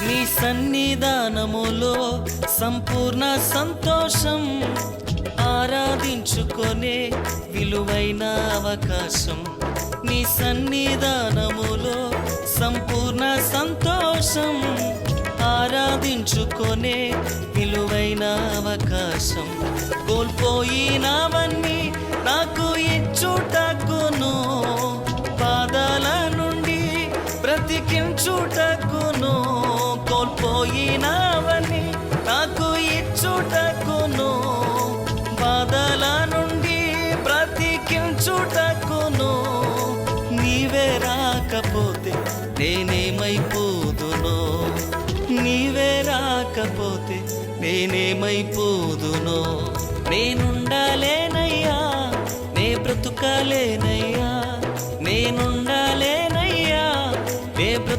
నీ సన్నిధానములో సంపూర్ణ సంతోషం, ఆరాధించుకొనే విలువైన అవకాశం. నీ సన్నిధానములో సంపూర్ణ సంతోషం, ఆరాధించుకొనే విలువైన అవకాశం. కోల్పోయినవన్నీ నాకు ఇచ్చుటకును, బాధల నుండి బ్రతికించుటకును. కోల్పోయినవన్నీ నాకు ఇచ్చుటకును, బాధల నుండి బ్రతికించుటకును. నీవే రాకపోతే నేనేమైపోదునో, నీవే రాకపోతే నేనేమైపోదునో. నేనుండాలేనయ్యా, నే బ్రతుకాలేనయ్యా, నేనుండాలేనయ్యా, నే బ్రతుకు